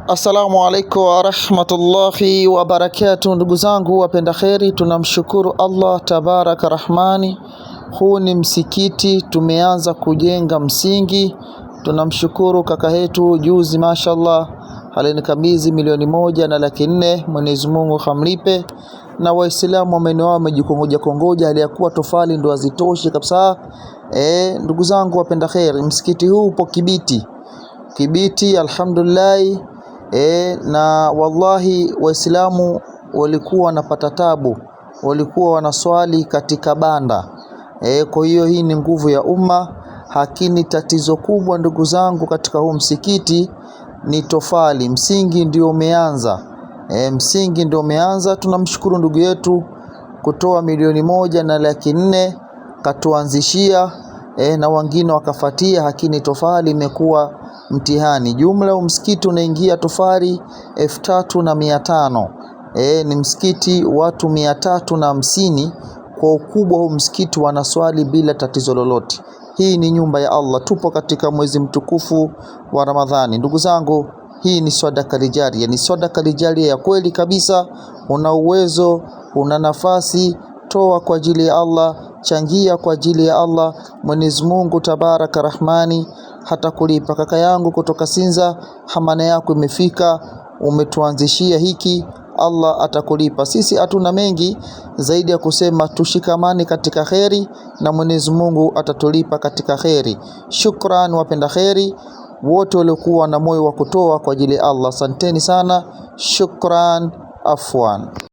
Assalamu alaikum wa rahmatullahi wa barakatuh. Ndugu zangu wapenda kheri, tunamshukuru Allah tabaraka rahmani. Huu ni msikiti, tumeanza kujenga msingi. Tunamshukuru kaka yetu juzi mashallah alinikabidhi 1,400,000. Mwenyezi Mungu kamlipe. Na waislamu wamenewa wamejikongoja aliyakuwa tofali ndo hazitoshi kabisa. Ndugu zangu wapenda kheri, msikiti huu upo Kibiti alhamdulillah. Na wallahi waislamu walikuwa wanapata tabu, walikuwa wanaswali katika banda. Kwa hiyo hii ni nguvu ya umma. Hakini tatizo kubwa ndugu zangu katika huu msikiti ni tofali. Msingi ndio umeanza. Tunamshukuru ndugu yetu kutoa 1,400,000 katuanzishia, na wengine wakafatia. Hakini tofali imekuwa mtihani. Jumla msikiti unaingia tofali 3,500. Ni msikiti watu 350 kwa ukubwa. Huu msikiti wanaswali bila tatizo lolote. Hii ni nyumba ya Allah. Tupo katika mwezi mtukufu wa Ramadhani. Ndugu zangu, hii ni sadaka jaria, ni sadaka jaria ya kweli kabisa. Una uwezo, una nafasi, toa kwa ajili ya Allah, changia kwa ajili ya Allah. Mwenyezi Mungu tabaraka rahmani hata kulipa. Kaka yangu kutoka Sinza, hamana yako imefika, umetuanzishia hiki, Allah atakulipa. Sisi hatuna mengi zaidi ya kusema tushikamani katika kheri na Mwenyezi Mungu atatulipa katika kheri. Shukran wapenda kheri wote waliokuwa na moyo wa kutoa kwa ajili ya Allah. Asanteni sana. Shukran. Afwan.